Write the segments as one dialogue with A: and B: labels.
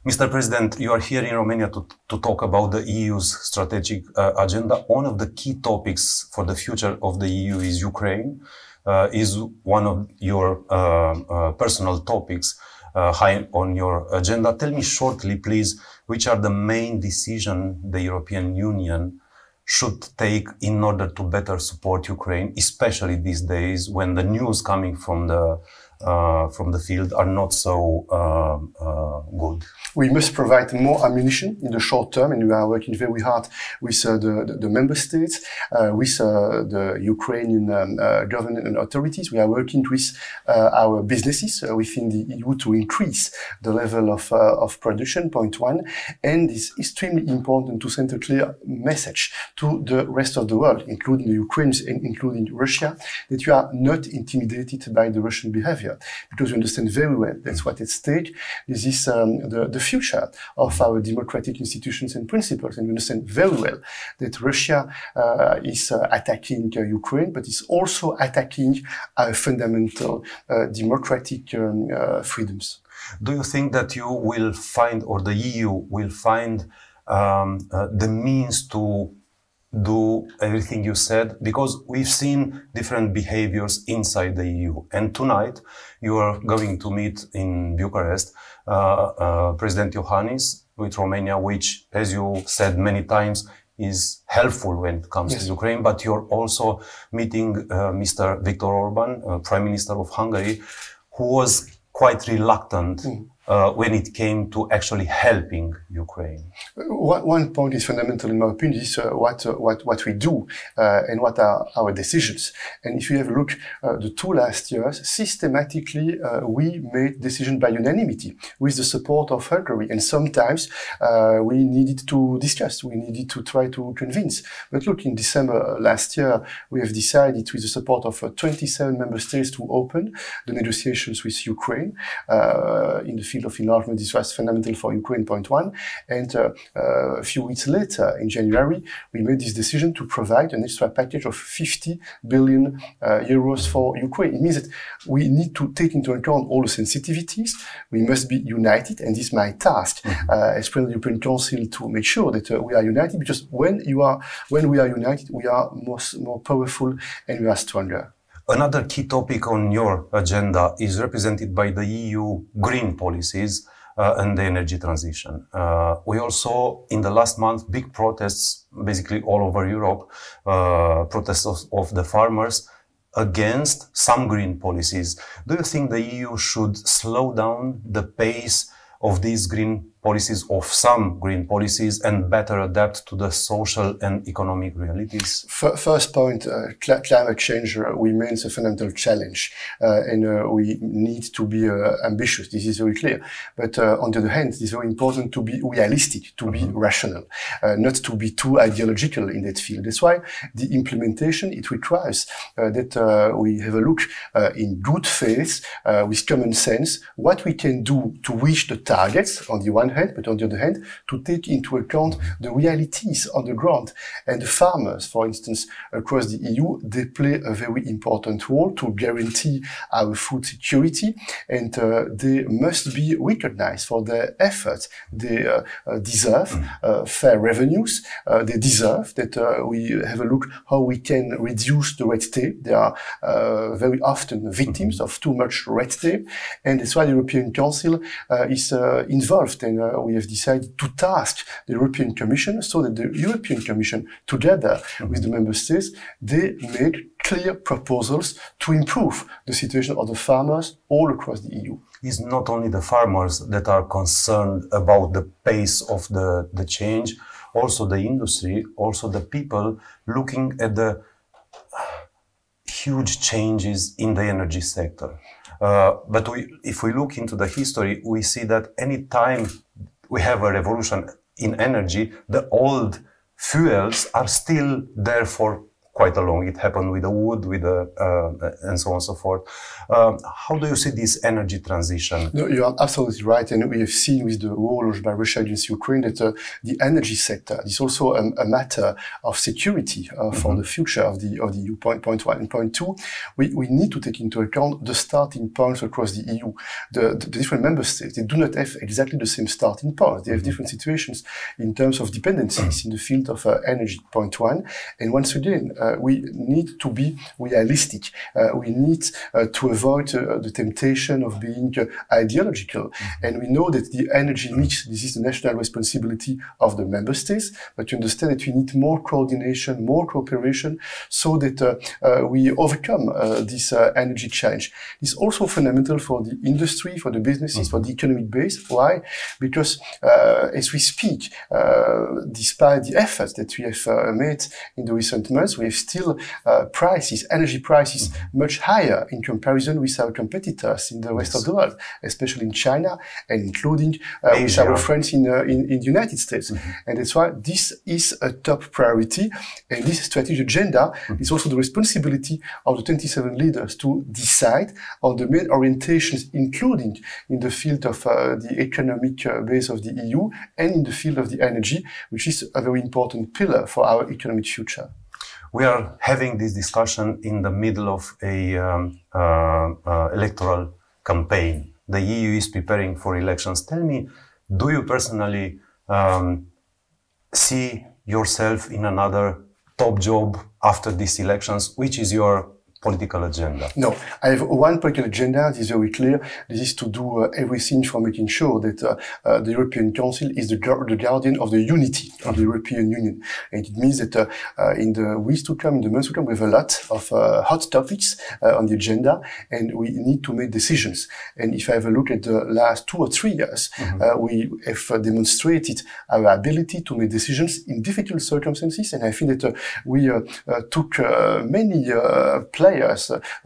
A: Mr. President, you are here in Romania to talk about the EU's strategic agenda. One of the key topics for the future of the EU is Ukraine, is one of your personal topics high on your agenda. Tell me shortly, please, which are the main decisions the European Union should take in order to better support Ukraine, especially these days when the news coming from the field are not so good.
B: We must provide more ammunition in the short term, and we are working very hard with the member states, with the Ukrainian government and authorities. We are working with our businesses within the EU to increase the level of production, point one. And it's extremely important to send a clear message to the rest of the world, including the Ukrainians and including Russia, that you are not intimidated by the Russian behavior, because you understand very well that's what at stake. This is the future of our democratic institutions and principles, and we understand very well that Russia is attacking Ukraine, but is also attacking our fundamental democratic freedoms.
A: Do you think that you will find, or the EU will find, the means to do everything you said? Because we've seen different behaviors inside the EU. And tonight you are going to meet in Bucharest President Iohannis with Romania, which, as you said many times, is helpful when it comes to Ukraine. But you're also meeting Mr. Viktor Orban, Prime Minister of Hungary, who was quite reluctant when it came to actually helping Ukraine.
B: One point is fundamental in my opinion, is what we do and what are our decisions. And if you have a look the two last years, systematically we made decisions by unanimity with the support of Hungary. And sometimes we needed to discuss, we needed to try to convince. But look, in December last year, we have decided with the support of 27 member states to open the negotiations with Ukraine in the field of enlargement. This was fundamental for Ukraine, point one. And a few weeks later, in January, we made this decision to provide an extra package of 50 billion euros for Ukraine. It means that we need to take into account all the sensitivities. We must be united, and this is my task as President of the European Council, to make sure that we are united, because when we are united, we are more powerful and we are stronger.
A: Another key topic on your agenda is represented by the EU green policies and the energy transition. We also, in the last month, big protests basically all over Europe, protests of the farmers against some green policies. Do you think the EU should slow down the pace of these green policies, of some green policies, and better adapt to the social and economic realities?
B: First point, climate change remains a fundamental challenge, and we need to be ambitious. This is very clear. But on the other hand, it is very important to be realistic, to be rational, not to be too ideological in that field. That's why the implementation, it requires that we have a look in good faith, with common sense, what we can do to reach the targets on the one hand, but on the other hand, to take into account the realities on the ground. And the farmers, for instance, across the EU, they play a very important role to guarantee our food security, and they must be recognized for their efforts. They deserve fair revenues. They deserve that we have a look how we can reduce the red tape. They are very often victims of too much red tape, and that's why the European Council is involved, and we have decided to task the European Commission, so that the European Commission, together with the member states, they make clear proposals to improve the situation of the farmers all across the EU.
A: It's not only the farmers that are concerned about the pace of the change, also the industry, also the people looking at the huge changes in the energy sector. But if we look into the history, we see that any time we have a revolution in energy, the old fuels are still there for quite along. It happened with the wood, with the, and so on and so forth. How do you see this energy transition?
B: No, you are absolutely right. And we have seen with the war launched by Russia against Ukraine that the energy sector is also a matter of security for the future of the EU. Point one. And point two, we need to take into account the starting points across the EU. The different member states, they do not have exactly the same starting points. They have different situations in terms of dependencies in the field of energy. Point one. And once again, we need to be realistic. We need to avoid the temptation of being ideological. And we know that the energy mix, this is the national responsibility of the member states, but you understand that we need more coordination, more cooperation, so that we overcome this energy change. It's also fundamental for the industry, for the businesses, for the economic base. Why? Because as we speak, despite the efforts that we have made in the recent months, we have still energy prices much higher in comparison with our competitors in the rest of the world, especially in China and including with our friends in the United States. And that's why this is a top priority. And this strategic agenda is also the responsibility of the 27 leaders to decide on the main orientations, including in the field of the economic base of the EU and in the field of the energy, which is a very important pillar for our economic future.
A: We are having this discussion in the middle of a electoral campaign. The EU is preparing for elections. Tell me, do you personally see yourself in another top job after these elections? Which is your political agenda?
B: No, I have one political agenda. This is very clear. This is to do everything for making sure that the European Council is the guardian of the unity of the European Union. And it means that in the weeks to come, in the months to come, we have a lot of hot topics on the agenda, and we need to make decisions. And if I have a look at the last 2 or 3 years, we have demonstrated our ability to make decisions in difficult circumstances. And I think that we took many players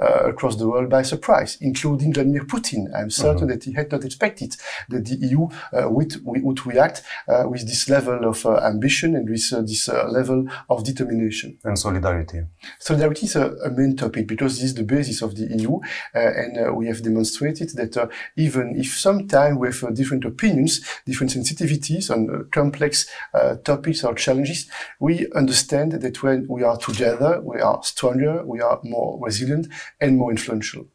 B: across the world by surprise, including Vladimir Putin. I'm certain that he had not expected that the EU would react with this level of ambition and with this level of determination.
A: And solidarity.
B: Solidarity is a main topic because this is the basis of the EU, and we have demonstrated that even if sometimes we have different opinions, different sensitivities on complex topics or challenges, we understand that when we are together, we are stronger, we are more resilient and more influential.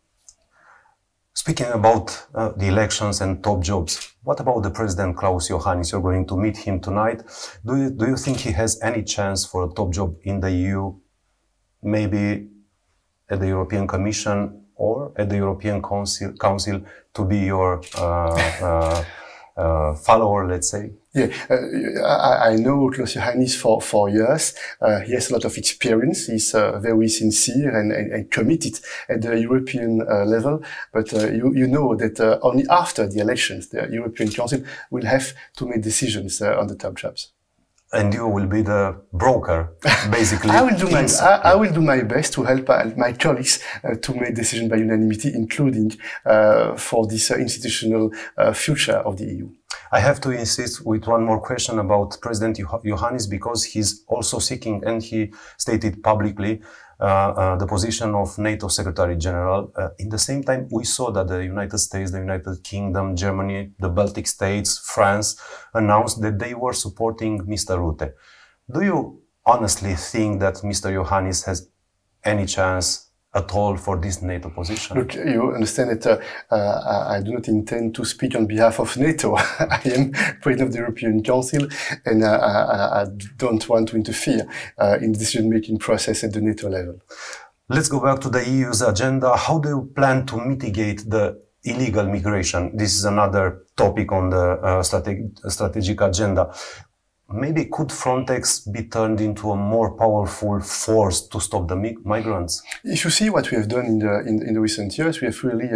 A: Speaking about the elections and top jobs, what about the President Klaus Iohannis? You're going to meet him tonight. Do you think he has any chance for a top job in the EU, maybe at the European Commission or at the European Council to be your follower, let's say?
B: Yeah, I know Klaus Iohannis for years. He has a lot of experience. He's very sincere and committed at the European level. But you know that only after the elections, the European Council will have to make decisions on the top jobs.
A: And you will be the broker, basically.
B: I will do my best to help my colleagues to make decisions by unanimity, including for this institutional future of the EU.
A: I have to insist with one more question about President Iohannis, because he's also seeking, and he stated publicly, the position of NATO Secretary General. In the same time, we saw that the United States, the United Kingdom, Germany, the Baltic states, France announced that they were supporting Mr. Rutte. Do you honestly think that Mr. Iohannis has any chance at all for this NATO position?
B: Look, you understand that I do not intend to speak on behalf of NATO. I am President of the European Council, and I don't want to interfere in the decision-making process at the NATO level.
A: Let's go back to the EU's agenda. How do you plan to mitigate the illegal migration? This is another topic on the strategic agenda. Maybe could Frontex be turned into a more powerful force to stop the migrants?
B: If you see what we have done in the recent years, we have really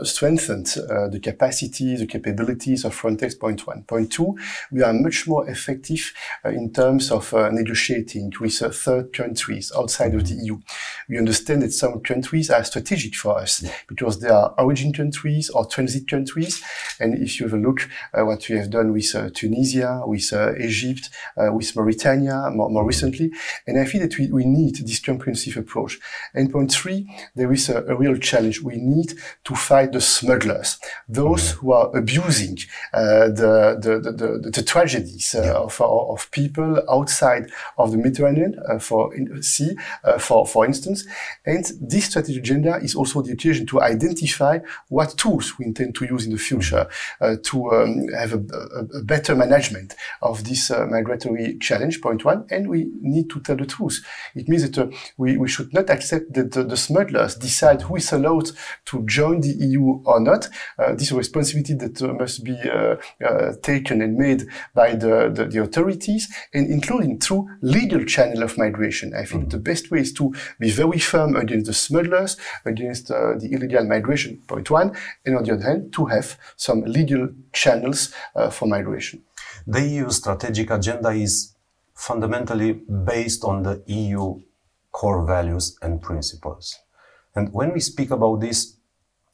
B: strengthened the capacity, the capabilities of Frontex, point one. Point two, we are much more effective in terms of negotiating with third countries outside of the EU. We understand that some countries are strategic for us because they are origin countries or transit countries. And if you have a look at what we have done with Tunisia, with Egypt, with Mauritania more recently. And I think that we need this comprehensive approach. And point three, there is a real challenge. We need to fight the smugglers, those who are abusing the tragedies of people outside of the Mediterranean Sea, for instance. And this strategic agenda is also the occasion to identify what tools we intend to use in the future to have a better management of this migratory challenge, point one. And we need to tell the truth. It means that we should not accept that the smugglers decide who is allowed to join the EU or not. This is a responsibility that must be taken and made by the authorities, and including through legal channel of migration. I think the best way is to be very firm against the smugglers, against the illegal migration, point one, and on the other hand, to have some legal channels for migration.
A: The EU strategic agenda is fundamentally based on the EU core values and principles. And when we speak about this,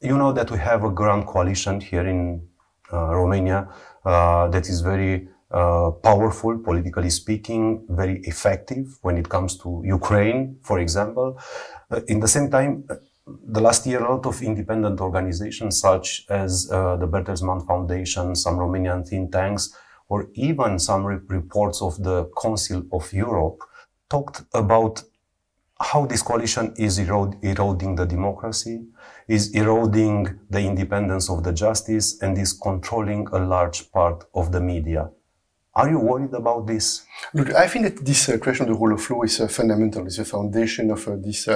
A: you know that we have a grand coalition here in Romania that is very powerful, politically speaking, very effective when it comes to Ukraine, for example. In the same time, the last year, a lot of independent organizations such as the Bertelsmann Foundation, some Romanian think tanks, or even some reports of the Council of Europe talked about how this coalition is eroding the democracy, is eroding the independence of the justice, and is controlling a large part of the media. Are you worried about this?
B: Look, I think that this question of the rule of law is fundamental. It's the foundation of this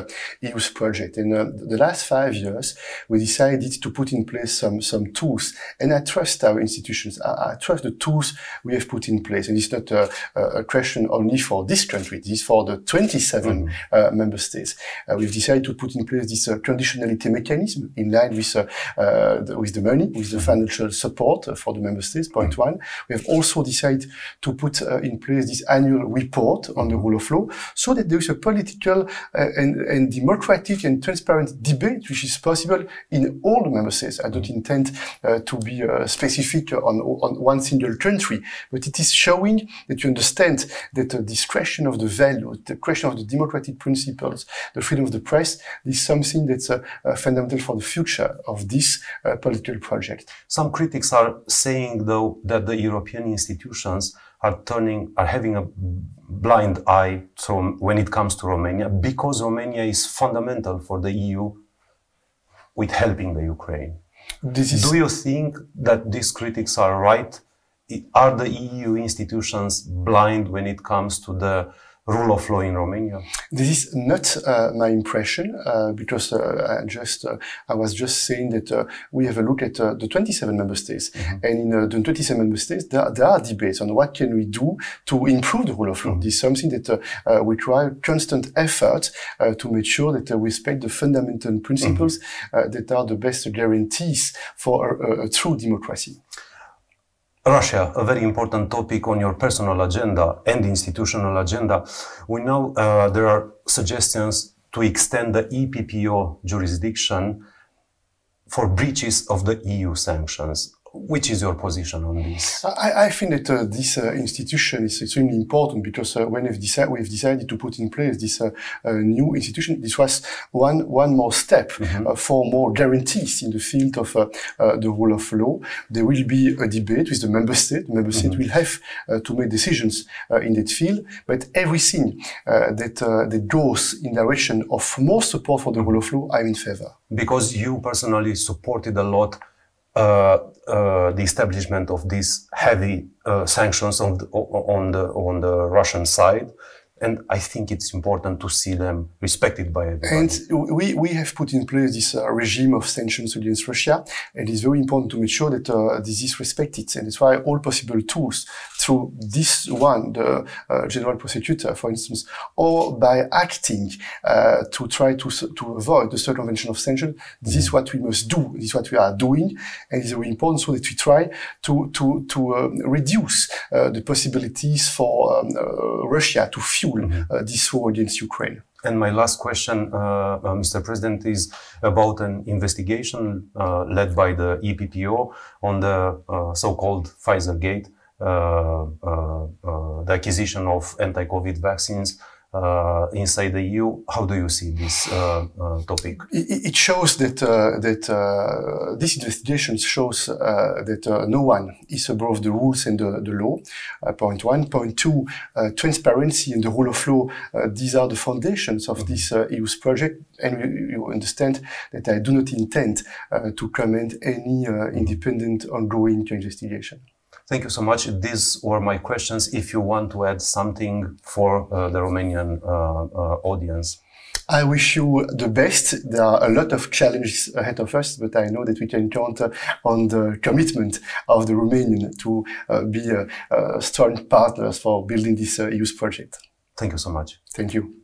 B: EU's project. In the last 5 years, we decided to put in place some tools, and I trust our institutions. I trust the tools we have put in place. And it's not a question only for this country. This is for the 27 member states. We've decided to put in place this conditionality mechanism in line with the money, with the financial support for the member states, point one. We have also decided to put in place this annual report on the rule of law, so that there is a political and democratic and transparent debate which is possible in all the member states. I don't intend to be specific on one single country, but it is showing that you understand that this question of the value, the question of the democratic principles, the freedom of the press, is something that's fundamental for the future of this political project.
A: Some critics are saying, though, that the European institutions are having a blind eye when it comes to Romania, because Romania is fundamental for the EU with helping the Ukraine. Do you think that these critics are right? Are the EU institutions blind when it comes to the rule of law in Romania?
B: This is not my impression, because I was just saying that we have a look at the 27 member states, and in the 27 member states there are debates on what can we do to improve the rule of law. This is something that requires constant effort to make sure that we respect the fundamental principles that are the best guarantees for a true democracy.
A: Russia, a very important topic on your personal agenda and institutional agenda. We know there are suggestions to extend the EPPO jurisdiction for breaches of the EU sanctions. Which is your position on this?
B: I think that this institution is extremely important, because when we've decided to put in place this new institution, this was one more step for more guarantees in the field of the rule of law. There will be a debate with the member state. The member state will have to make decisions in that field, but everything that goes in direction of more support for the rule of law, I'm in favor.
A: Because you personally supported a lot the establishment of these heavy sanctions on the Russian side, and I think it's important to see them respected by everybody.
B: And we have put in place this regime of sanctions against Russia, and it's very important to make sure that this is respected. And that's why all possible tools, through this one, the general prosecutor, for instance, or by acting to try to avoid the circumvention of sanctions, this is what we must do. This is what we are doing, and it's very important so that we try to reduce the possibilities for Russia to fuel this war against Ukraine.
A: And my last question, Mr. President, is about an investigation led by the EPPO on the so-called Pfizer Gate. the acquisition of anti-COVID vaccines inside the EU. How do you see this topic?
B: It shows that this investigation shows that no one is above the rules and the law. Point one. Point two, transparency and the rule of law. These are the foundations of this EU's project, and you understand that I do not intend to comment any independent ongoing investigation.
A: Thank you so much. These were my questions. If you want to add something for the Romanian audience.
B: I wish you the best. There are a lot of challenges ahead of us, but I know that we can count on the commitment of the Romanian to be strong partners for building this youth project.
A: Thank you so much.
B: Thank you.